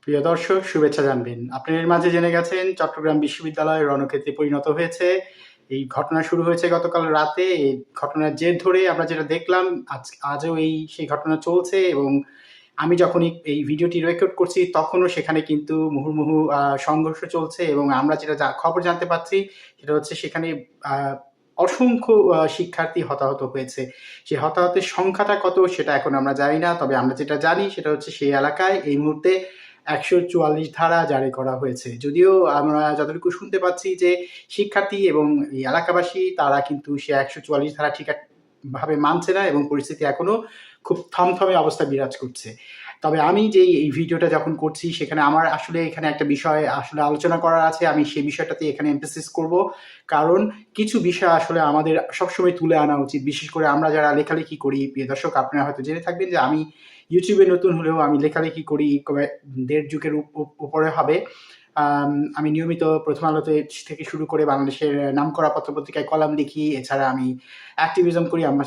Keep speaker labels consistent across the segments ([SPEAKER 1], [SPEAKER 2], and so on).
[SPEAKER 1] প্রিয় দর্শক, শুভেচ্ছা জানবেন। আপনাদের মাঝে জেনে গেছেন চট্টগ্রাম বিশ্ববিদ্যালয় রণক্ষেত্রে পরিণত হয়েছে। এই ঘটনা শুরু হয়েছে গতকাল রাতে। এই ঘটনার জের ধরে আমরা যেটা দেখলাম আজও সেই ঘটনা চলছে এবং আমি যখন এই ভিডিওটি রেকর্ড করছি তখনও সেখানে কিন্তু মুহুর্মুহু সংঘর্ষ চলছে এবং আমরা যেটা খবর জানতে পাচ্ছি সেটা হচ্ছে সেখানে আ অসংখ্য শিক্ষার্থী হতাহত হয়েছে। সেই হতাহতের সংখ্যাটা কত সেটা এখন আমরা জানি না। তবে আমরা যেটা জানি সেটা হচ্ছে সেই এলাকায় এই মুহূর্তে ১৪৪ ধারা জারি করা হয়েছে। যদিও আমরা যতটুকু শুনতে পাচ্ছি যে শিক্ষার্থী এবং এই এলাকাবাসী তারা কিন্তু সে ১৪৪ ধারা ভাবে মানছে না এবং পরিস্থিতি এখনো খুব থমথমে অবস্থা বিরাজ করছে। তবে আমি যেই এই ভিডিওটা যখন করছি সেখানে আমার আসলে এখানে একটা বিষয় আসলে আলোচনা করার আছে। আমি সেই বিষয়টাতে এখানে এমফাসিস করব। কারণ কিছু বিষয় আসলে আমাদের সবসময় তুলে আনা উচিত। বিশেষ করে আমরা যারা লেখালেখি করি, প্রিয় দর্শক আপনারা হয়তো জেনে থাকবেন যে আমি YouTube এ নতুন হলেও আমি লেখালেখি করি দেড় যুগের উপরে হবে। আমি নিয়মিত প্রথম আলোতে থেকে শুরু করে বাংলাদেশের নামকরা পত্র-পত্রিকায় কলাম লিখি। এছাড়া আমি অ্যাক্টিভিজম করি। আমার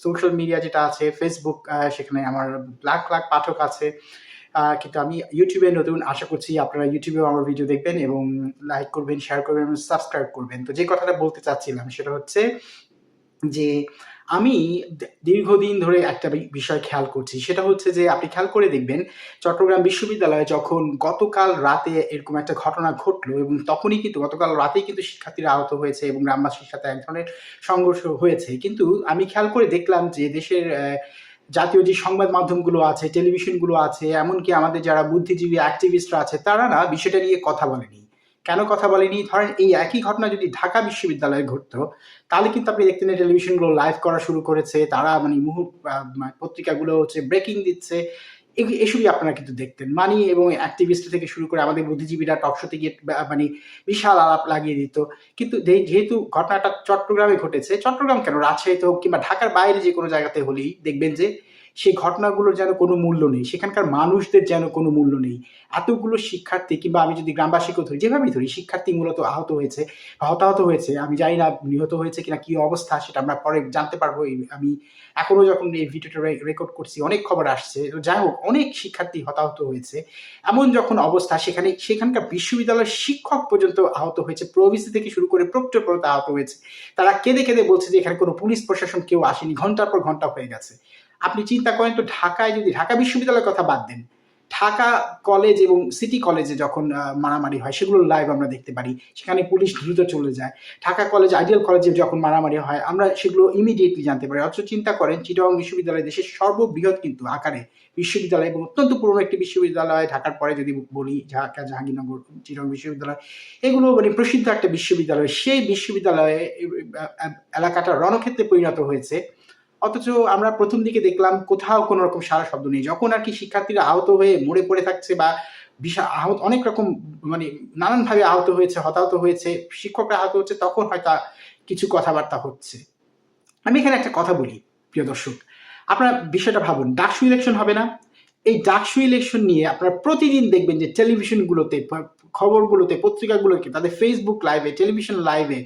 [SPEAKER 1] সোশ্যাল মিডিয়া যেটা আছে Facebook, সেখানে আমার লাখ, লাখ পাঠক আছে। কিন্তু আমি YouTube এ নতুন। আশা করছি আপনারা YouTube এও আমার ভিডিও দেখবেন এবং লাইক করবেন, শেয়ার করবেন এবং সাবস্ক্রাইব করবেন। তো যে কথাটা বলতে চাচ্ছিলাম সেটা হচ্ছে যে আমি দীর্ঘদিন ধরে একটা বিষয় খেয়াল করছি। সেটা হচ্ছে যে আপনি খেয়াল করে দেখবেন চট্টগ্রাম বিশ্ববিদ্যালয়ে যখন গতকাল রাতে এরকম একটা ঘটনা ঘটলো এবং তখনই কিন্তু গতকাল রাতেই কিন্তু শিক্ষার্থীরা আহত হয়েছে এবং গ্রামবাসীর সাথে এক ধরনের সংঘর্ষ হয়েছে। কিন্তু আমি খেয়াল করে দেখলাম যে দেশের জাতীয় যে সংবাদ মাধ্যমগুলো আছে, টেলিভিশনগুলো আছে, এমনকি আমাদের যারা বুদ্ধিজীবী অ্যাক্টিভিস্টরা আছে তারা না বিষয়টা নিয়ে কথা বলেনি। কেন কথা বলেনি? ধরেন এই একই ঘটনা যদি ঢাকা বিশ্ববিদ্যালয়ে ঘটতো, তাহলে কিন্তু আপনি দেখতেন যে টেলিভিশনগুলো লাইভ করা শুরু করেছে। তারা মানে পত্রিকাগুলো হচ্ছে ব্রেকিং দিচ্ছে। এসবই আপনারা কিন্তু দেখতেন। এবং অ্যাক্টিভিস্ট থেকে শুরু করে আমাদের বুদ্ধিজীবীরা টক শোতে গিয়ে মানে বিশাল আলাপ লাগিয়ে দিত। কিন্তু যেহেতু ঘটনাটা চট্টগ্রামে ঘটেছে, চট্টগ্রাম কেন রাজশাহীতে হোক কিংবা ঢাকার বাইরে যে কোনো জায়গাতে হলেই দেখবেন যে সেই ঘটনাগুলোর যেন কোনো মূল্য নেই। সেখানকার মানুষদের যেন কোনো মূল্য নেই। এতগুলো শিক্ষার্থী কিংবা আমি যদি গ্রামবাসীকেও ধরি, যেভাবেই ধরি শিক্ষার্থী মূলত আহত হয়েছে বা হতাহত হয়েছে। আমি জানি না নিহত হয়েছে কিনা, কি অবস্থা সেটা আমরা পরে জানতে পারবো। আমি এখনো যখন এই ভিডিওটা রেকর্ড করছি অনেক খবর আসছে। তো যাই হোক অনেক শিক্ষার্থী হতাহত হয়েছে। এমন যখন অবস্থা সেখানকার বিশ্ববিদ্যালয়ের শিক্ষক পর্যন্ত আহত হয়েছে। প্রভিসি থেকে শুরু করে প্রক্টর পর্যন্ত আহত হয়েছে। তারা কেঁদে, কেঁদে বলছে যে এখানে কোনো পুলিশ প্রশাসন কেউ আসেনি। ঘন্টার পর ঘন্টা হয়ে গেছে। আপনি চিন্তা করেন তো ঢাকায় যদি ঢাকা বিশ্ববিদ্যালয়ের কথা বাদ দেন। ঢাকা কলেজ এবং সিটি কলেজে যখন মারামারি হয় সেগুলোর লাইভ আমরা দেখতে পারি। সেখানে পুলিশ দ্রুত চলে যায়। ঢাকা কলেজ, আইডিয়াল কলেজে যখন মারামারি হয় আমরা সেগুলো ইমিডিয়েটলি জানতে পারি। অথচ চিন্তা করেন চিটাগং বিশ্ববিদ্যালয় দেশের সর্ববৃহৎ কিন্তু আকারে বিশ্ববিদ্যালয় এবং অত্যন্ত পুরনো একটি বিশ্ববিদ্যালয়। ঢাকার পরে যদি বলি ঢাকা জাহাঙ্গীরনগর চিটাগং বিশ্ববিদ্যালয়, এগুলো মানে প্রসিদ্ধ একটা বিশ্ববিদ্যালয়। সেই বিশ্ববিদ্যালয়ে এলাকাটা রণক্ষেত্রে পরিণত হয়েছে। অথচ আমরা প্রথম দিকে দেখলাম কোথাও কোনো রকম সাড়া শব্দ নেই। যখন আরকি শিক্ষার্থীরা আহত হয়ে মরে পড়ে থাকছে বা অনেক রকম মানে নানানভাবে আহত হয়েছে, হতাহত হয়েছে, শিক্ষকরা আহত হচ্ছে, তখন হয়তো কিছু কথাবার্তা হচ্ছে। আমি এখানে একটা কথা বলি, প্রিয় দর্শক। আপনারা বিষয়টা ভাবুন, ডাকসু ইলেকশন হবে না? এই ডাকসু ইলেকশন নিয়ে আপনারা প্রতিদিন দেখবেন যে টেলিভিশনগুলোতে, খবরগুলোতে, পত্রিকাগুলোতে, তাদের Facebook লাইভে, টেলিভিশন লাইভে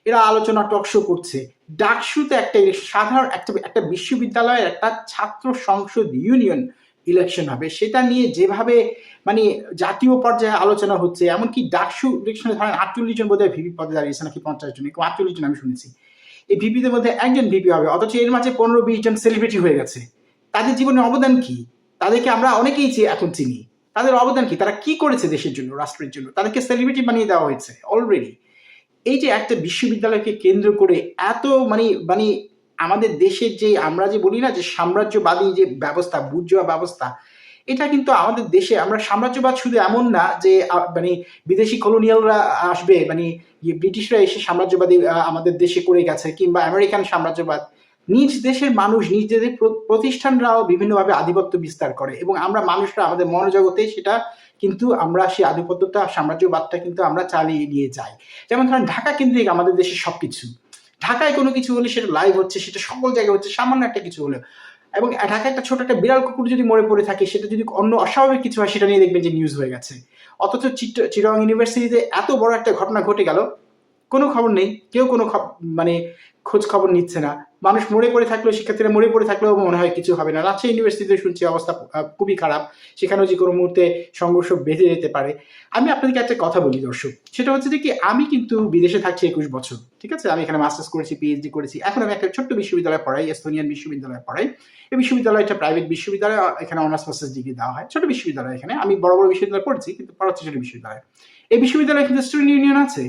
[SPEAKER 1] এরা আলোচনা টক শো করছে। ডাকসুতে একটা সাধারণ একটা বিশ্ববিদ্যালয়ের একটা ছাত্র সংসদ ইউনিয়ন ইলেকশন হবে। সেটা নিয়ে যেভাবে মানে জাতীয় পর্যায়ে আলোচনা হচ্ছে, এমনকি ডাকসু ইলেকশনে ধরেন ৪৮ জন বোধহয় ভিপি পদে দাঁড়িয়েছে নাকি ৫০ জন, ৪৮ জন আমি শুনেছি। এই ভিপিদের মধ্যে একজন ভিপি হবে, অথচ এর মাঝে ১৫-২০ জন সেলিব্রিটি হয়ে গেছে। তাদের জীবনের অবদান কি? তাদেরকে আমরা অনেকেই এখন চিনি। তাদের অবদান কি? তারা কি করেছে দেশের জন্য, রাষ্ট্রের জন্য? তাদেরকে সেলিব্রিটি বানিয়ে দেওয়া হয়েছে অলরেডি। এই যে একটা বিশ্ববিদ্যালয়কে কেন্দ্র করে এত মানে মানে আমাদের দেশের যে আমরা যে বলি না যে সাম্রাজ্যবাদী যে ব্যবস্থা, বুর্জোয়া ব্যবস্থা, এটা কিন্তু আমাদের দেশে আমরা সাম্রাজ্যবাদ শুধু এমন না যে মানে বিদেশি কলোনিয়ালরা আসবে, মানে ব্রিটিশরা এসে সাম্রাজ্যবাদী আমাদের দেশে করে গেছে, কিংবা আমেরিকান সাম্রাজ্যবাদ। নিজ দেশের মানুষ, নিজ দেশের প্রতিষ্ঠানরাও বিভিন্নভাবে আধিপত্য বিস্তার করে এবং আমরা মানুষরা আমাদের মনোজগতে সেটা কিন্তু আমরা সেই আধিপত্যটা, সাম্রাজ্যবাদটা কিন্তু আমরা চালিয়ে নিয়ে যাই। যেমন ধরেন ঢাকা কেন্দ্রিক আমাদের দেশের সবকিছু। ঢাকায় কোনো কিছু হলে সেটা লাইভ হচ্ছে, সেটা সকল জায়গায় হচ্ছে, সামান্য একটা কিছু হলেও। এবং ঢাকায় একটা ছোট একটা বিড়াল কুকুর যদি মরে পড়ে থাকে, সেটা যদি অন্য অস্বাভাবিক কিছু হয়, সেটা নিয়ে দেখবেন যে নিউজ হয়ে গেছে। অথচ চিটাগং ইউনিভার্সিটিতে এত বড় একটা ঘটনা ঘটে গেল, কোনো খবর নেই। কেউ কোনো মানে খোঁজ খবর নিচ্ছে না। মানুষ মরে পড়ে থাকলেও, শিক্ষার্থীরা মরে পড়ে থাকলেও মনে হয় কিছু হবে না। রাজশাহী ইউনিভার্সিটিতে শুনছি অবস্থা খুবই খারাপ, সেখানেও যে কোনো মুহূর্তে সংঘর্ষ বেঁধে যেতে পারে। আমি আপনাদেরকে একটা কথা বলি দর্শক, সেটা হচ্ছে যে কি, আমি কিন্তু বিদেশে থাকছি 21 বছর, ঠিক আছে? আমি এখানে মাস্টার্স করেছি, পিএইচডি করেছি, এখন আমি একটা ছোট্ট বিশ্ববিদ্যালয়ে পড়াই, এস্তোনিয়ান বিশ্ববিদ্যালয়ে পড়াই। এই বিশ্ববিদ্যালয়টা প্রাইভেট বিশ্ববিদ্যালয়, এখানে অনার্স মাস্টার্স ডিগ্রি দেওয়া হয়, ছোট বিশ্ববিদ্যালয়। এখানে আমি বড় বড় বিশ্ববিদ্যালয়ে পড়ছি, কিন্তু পড়াচ্ছি ছোট বিশ্ববিদ্যালয়। এই বিশ্ববিদ্যালয়ে কিন্তু স্টুডেন্ট ইউনিয়ন আছে,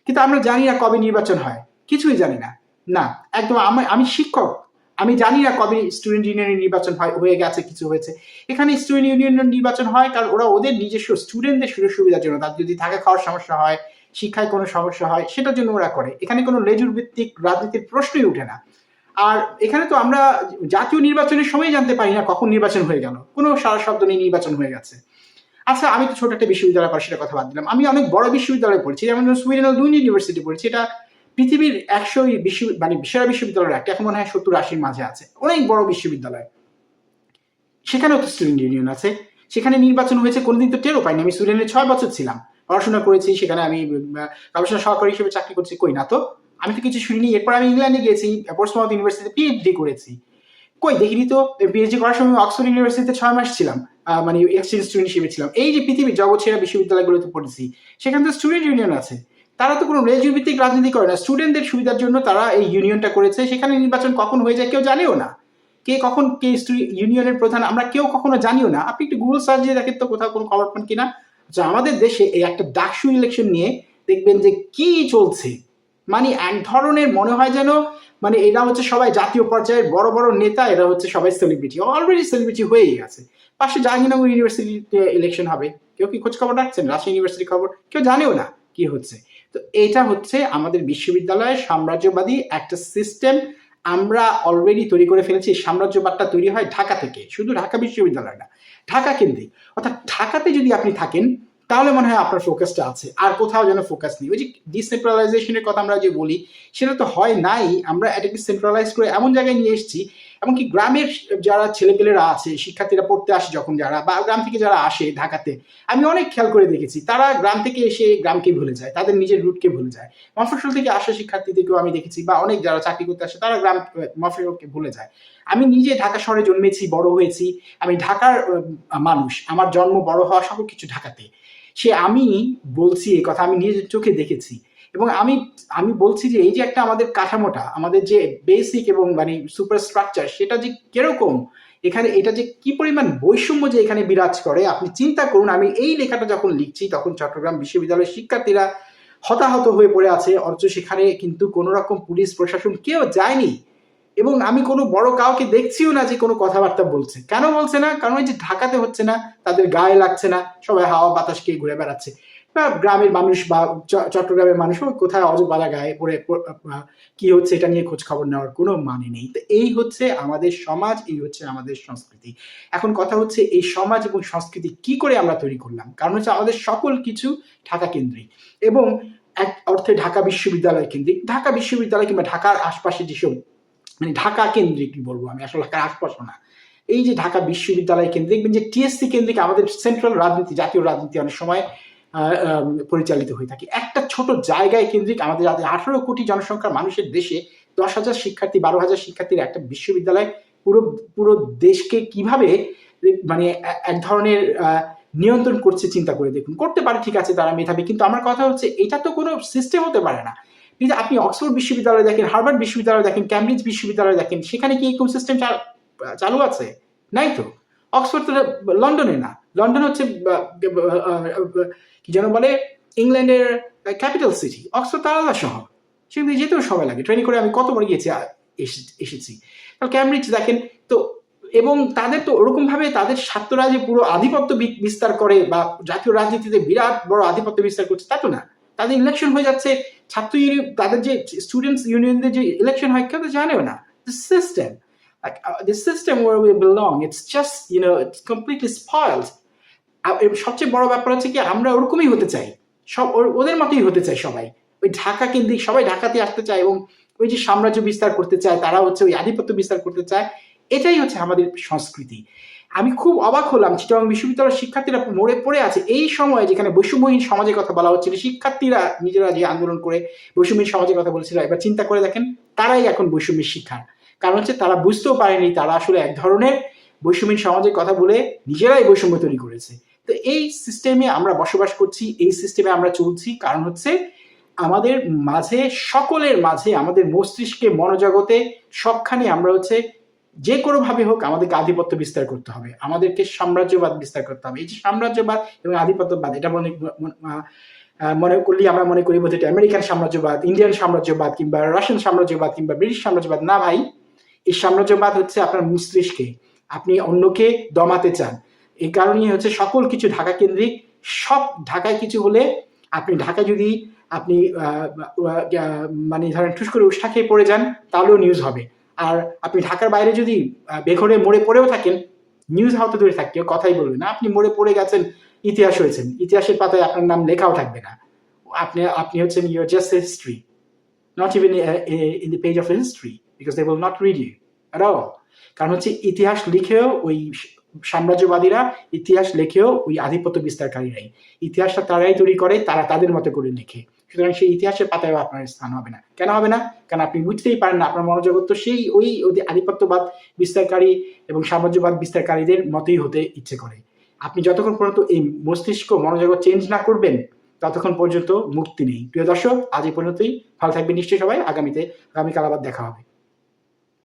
[SPEAKER 1] কিন্তু আমরা জানি না কবে নির্বাচন হয়, কিছুই জানি না। না, একদম আমি শিক্ষক, আমি জানি না কবে স্টুডেন্ট ইউনিয়নের নির্বাচন হয়ে গেছে, কিছু হয়েছে। এখানে স্টুডেন্ট ইউনিয়নের নির্বাচন হয় কারণ ওরা ওদের নিজস্ব স্টুডেন্টদের সুযোগ সুবিধার জন্য, তার যদি থাকা খাওয়ার সমস্যা হয়, শিক্ষায় কোনো সমস্যা হয়, সেটার জন্য ওরা করে। এখানে কোনো লেজুর ভিত্তিক রাজনীতির প্রশ্নই ওঠে না। আর এখানে তো আমরা জাতীয় নির্বাচনের সময় জানতে পারি না কখন নির্বাচন হয়ে গেল, কোনো সারা শব্দ নেই নির্বাচন হয়ে গেছে। আচ্ছা, আমি তো ছোট একটা বিশ্ববিদ্যালয় পড়ি, সেটা কথা বাদ দিলাম। আমি অনেক বড় বিশ্ববিদ্যালয়ে পড়ছি, যেমন সুইডেনের লুন্ড ইউনিভার্সিটি পড়ছি। এটা পৃথিবীর 100 সেরা বিশ্ববিদ্যালয়ের একটা, এখন মনে হয় 70-80-র মাঝে আছে, অনেক বড় বিশ্ববিদ্যালয়। সেখানেও তো স্টুডেন্ট ইউনিয়ন আছে, সেখানে নির্বাচন হয়েছে, কোনোদিন তো টেরও পাইনি। আমি সুইডেনে 6 বছর ছিলাম, পড়াশোনা করেছি, সেখানে আমি গবেষণা সহকারী হিসেবে চাকরি করছি, কই না তো, আমি তো কিছু শুনিনি। এরপর আমি ইংল্যান্ডে গিয়েছি, পোর্টসমাউথ ইউনিভার্সিটিতে পিএইচডি করেছি, কই দেখিনি তো। পিএইচডি করার সময় অক্সফোর্ড ইউনিভার্সিটিতে 6 মাস ছিলাম, মানে এক্সচেঞ্জ স্টুডেন্ট হিসেবে ছিলাম। এই যে পৃথিবীর জগৎ সেরা বিশ্ববিদ্যালয়গুলোতে পড়েছি, সেখানে তো স্টুডেন্ট ইউনিয়ন আছে। তারা তো কোনো রেজিও ভিত্তিক রাজনীতি করে না, স্টুডেন্টদের সুবিধার জন্য তারা এই ইউনিয়নটা করেছে। সেখানে নির্বাচন কখন হয়ে যায় কেউ জানেও না, কে কখন কে ইউনিয়নের প্রধান আমরা কেউ কখনো জানিও না। আপনি একটু গুগল সার্চ দিয়ে দেখেন তো কোথাও কোনো খবর পান কিনা। আচ্ছা, আমাদের দেশে এই একটা ডাকসু ইলেকশন নিয়ে দেখবেন যে কি চলছে, মানে এক ধরনের মনে হয় যেন, মানে এরা হচ্ছে সবাই জাতীয় পর্যায়ের বড় বড় নেতা, এরা হচ্ছে সবাই সেলিব্রিটি, অলরেডি সেলিব্রিটি হয়েই গেছে। পাশে জাহাঙ্গীরনগর ইউনিভার্সিটিতে ইলেকশন হবে, কেউ কি খোঁজ খবর রাখছেন? রাজশাহী ইউনিভার্সিটির খবর কেউ জানেও না কি হচ্ছে। তো এটা হচ্ছে আমাদের বিশ্ববিদ্যালয়ের সাম্রাজ্যবাদী একটা সিস্টেম। আমরা অলরেডি তৈরি করে ফেলেছি। সাম্রাজ্যবাদটা তৈরি হয় ঢাকা থেকে, শুধু ঢাকা বিশ্ববিদ্যালয় না, ঢাকা কেন্দ্রিক। অর্থাৎ ঢাকাতে যদি আপনি থাকেন তাহলে মনে হয় আপনার ফোকাসটা আছে, আর কোথাও যেন ফোকাস নেই। ওই যে ডিসেন্ট্রালাইজেশনের কথা আমরা যে বলি, সেটা তো হয় নাই। আমরা এটাকে সেন্ট্রালাইজ করে এমন জায়গায় নিয়ে এসেছি, এমনকি গ্রামের যারা ছেলেপেলেরা আছে, শিক্ষার্থীরা পড়তে আসে যখন, যারা বা গ্রাম থেকে যারা আসে ঢাকাতে, আমি অনেক খেয়াল করে দেখেছি, তারা গ্রাম থেকে এসে গ্রামকে ভুলে যায়, তাদের নিজের রুটকে ভুলে যায়। মফস্বল থেকে আসা শিক্ষার্থীদেরকেও আমি দেখেছি, বা অনেক যারা চাকরি করতে আসে, তারা গ্রাম মফস্বলকে ভুলে যায়। আমি নিজে ঢাকা শহরে জন্মেছি, বড় হয়েছি, আমি ঢাকার মানুষ, আমার জন্ম বড় হওয়া সব কিছু ঢাকাতে। আমি বলছি এই কথা, আমি নিজের চোখে দেখেছি। এবং আমি আমি বলছি যে এই যে একটা আমাদের কাঠামোটা, আমাদের যে বেসিক এবং মানে সুপার স্ট্রাকচার, সেটা যে কিরকম, এখানে এটা যে কি পরিমাণ বৈষম্য যে এখানে বিরাজ করে, আপনি চিন্তা করুন। আমি এই লেখাটা যখন লিখছি, তখন চট্টগ্রাম বিশ্ববিদ্যালয়ের শিক্ষার্থীরা হতাহত হয়ে পড়ে আছে, অথচ সেখানে কিন্তু কোনো রকম পুলিশ প্রশাসন কেউ যায়নি। এবং আমি কোনো বড় কাউকে দেখছিও না যে কোনো কথাবার্তা বলছে। কেন বলছে না? কারণ ওই যে ঢাকাতে হচ্ছে না, তাদের গায়ে লাগছে না, সবাই হাওয়া বাতাস খেয়ে ঘুরে বেড়াচ্ছে। বা গ্রামের মানুষ বা চট্টগ্রামের মানুষও কোথায় অজবালা গায়ে পড়ে কি হচ্ছে এটা নিয়ে খোঁজ খবর নেওয়ার কোনো মানে নেই। তো এই হচ্ছে আমাদের সমাজ, এই হচ্ছে আমাদের সংস্কৃতি। এখন কথা হচ্ছে এই সমাজ এবং সংস্কৃতি কি করে আমরা তৈরি করলাম? কারণ হচ্ছে আমাদের সকল কিছু ঢাকা কেন্দ্রিক, এবং এক অর্থে ঢাকা বিশ্ববিদ্যালয় কেন্দ্রিক। ঢাকা বিশ্ববিদ্যালয় কিংবা ঢাকার আশপাশে যেসব, মানে ঢাকা কেন্দ্রিক বলবো আমি, আসলে ঢাকার আশপাশ না, এই যে ঢাকা বিশ্ববিদ্যালয় কেন্দ্রিক, দেখবেন যে টিএসসি কেন্দ্রিক আমাদের সেন্ট্রাল রাজনীতি, জাতীয় রাজনীতি অনেক সময় পরিচালিত হয়ে থাকে। একটা ছোট জায়গায় কেন্দ্রিক, আমাদের 18 কোটি জনসংখ্যার মানুষের দেশে 10,000 শিক্ষার্থী, 12,000 শিক্ষার্থীর একটা বিশ্ববিদ্যালয় পুরো পুরো দেশকে কিভাবে মানে এক ধরনের নিয়ন্ত্রণ করছে চিন্তা করে দেখুন। করতে পারে, ঠিক আছে, তারা মেধাবী, কিন্তু আমার কথা হচ্ছে এটা তো কোনো সিস্টেম হতে পারে না। কিন্তু আপনি অক্সফোর্ড বিশ্ববিদ্যালয় দেখেন, হার্ভার্ড বিশ্ববিদ্যালয় দেখেন, ক্যামব্রিজ বিশ্ববিদ্যালয় দেখেন, সেখানে কি এরকম সিস্টেম চালু আছে? নাই তো। অক্সফোর্ড তো লন্ডনে না, লন্ডন হচ্ছে কি যেন বলে, ইংল্যান্ডের ক্যাপিটাল সিটি। অক্সফোর্ড তার আলাদা শহর, সেখানে যেতেও সময় লাগে, ট্রেনে করে আমি কতবার গিয়েছি এসেছি। তাহলে ক্যামব্রিজ দেখেন তো, এবং তাদের তো ওরকম ভাবে তাদের ছাত্ররা যে পুরো আধিপত্য বিস্তার করে বা জাতীয় রাজনীতিতে বিরাট বড় আধিপত্য বিস্তার করছে তা তো না। তাদের ইলেকশন হয়ে যাচ্ছে, ছাত্র ইউনিয়ন, তাদের যে স্টুডেন্টস ইউনিয়নদের যে ইলেকশন হয় কেউ তো জানেও না। The system, like the system where we belong, it's just, you know, it's completely spoiled. সবচেয়ে বড় ব্যাপার হচ্ছে কি, আমরা ওরকমই হতে চাই, সব ওদের মতোই হতে চাই সবাই, ওই ঢাকা কেন্দ্রিক, সবাই ঢাকাতে আসতে চায় এবং ওই যে সাম্রাজ্য বিস্তার করতে চায়, তারা হচ্ছে ওই আধিপত্য বিস্তার করতে চায়। এটাই হচ্ছে আমাদের সংস্কৃতি। আমি খুব অবাক হলাম, চিটাগং বিশ্ববিদ্যালয়ের শিক্ষার্থীরা মরে পড়ে আছে এই সময়ে, যেখানে বৈষম্যহীন সমাজের কথা বলা হচ্ছিল, শিক্ষার্থীরা নিজেরা যে আন্দোলন করে বৈষম্যহীন সমাজের কথা বলছিল। এবার চিন্তা করে দেখেন, তারাই এখন বৈষম্যের শিকার। কারণ হচ্ছে তারা বুঝতেও পারেনি তারা আসলে এক ধরনের বৈষম্যহীন সমাজের কথা বলে নিজেরাই বৈষম্য তৈরি করেছে। তো এই সিস্টেমে আমরা বসবাস করছি, এই সিস্টেমে আমরা চলছি, কারণ হচ্ছে আমাদের মাঝে, সকলের মাঝে, আমাদের মস্তিষ্কে, মনোজগতে সবখানে আমরা হচ্ছে যে কোনোভাবে হোক আমাদেরকে আধিপত্য বিস্তার করতে হবে, আমাদেরকে সাম্রাজ্যবাদ বিস্তার করতে হবে। এই যে সাম্রাজ্যবাদ এবং আধিপত্যবাদ, এটা মনে করলে আমরা মনে করি বোধ হয় আমেরিকান সাম্রাজ্যবাদ, ইন্ডিয়ান সাম্রাজ্যবাদ, কিংবা রাশিয়ান সাম্রাজ্যবাদ, কিংবা ব্রিটিশ সাম্রাজ্যবাদ। না ভাই, এই সাম্রাজ্যবাদ হচ্ছে আপনার মস্তিষ্কে, আপনি অন্যকে দমাতে চান। এই কারণেই হচ্ছে সকল কিছু ঢাকা কেন্দ্রিক। সব ঢাকায় কিছু হলে, আপনি ঢাকায় যদি আপনি মানে ধরেন ঠুস করে উষ্ঠা খেয়ে পড়ে যান, তাহলেও নিউজ হবে। আর আপনি ঢাকার বাইরে যদি বেঘরে মরে পড়েও থাকেন, নিউজ হওয়া তো দূরে থাকে, কেউ কথাই বলবে না। আপনি মরে পড়ে গেছেন, ইতিহাস হয়েছেন, ইতিহাসের পাতায় আপনার নাম লেখাও থাকবে না। আপনি হচ্ছেন your just history, not even in the page of history, because they will not read you at all. কারণ হচ্ছে ইতিহাস লিখেও ওই সাম্রাজ্যবাদীরা, ইতিহাস লেখেও ওই আধিপত্য বিস্তারকারীরাই। ইতিহাসটা তারাই তৈরি করে, তারা তাদের মতো করে লেখে। সুতরাং সেই ইতিহাসের পাতায় আপনার স্থান হবে না। কেন হবে না? কারণ আপনি বুঝতেই পারেন না, আপনার মনোজগৎ তো সেই ওই আধিপত্যবাদ বিস্তারকারী এবং সাম্রাজ্যবাদ বিস্তারকারীদের মতোই হতে ইচ্ছে করে। আপনি যতক্ষণ পর্যন্ত এই মস্তিষ্ক, মনোজগৎ চেঞ্জ না করবেন, ততক্ষণ পর্যন্ত মুক্তি নেই। প্রিয় দর্শক, আজ এই পর্যন্তই। ভালো থাকবেন নিশ্চয়ই সবাই। আগামীকাল আবার দেখা হবে।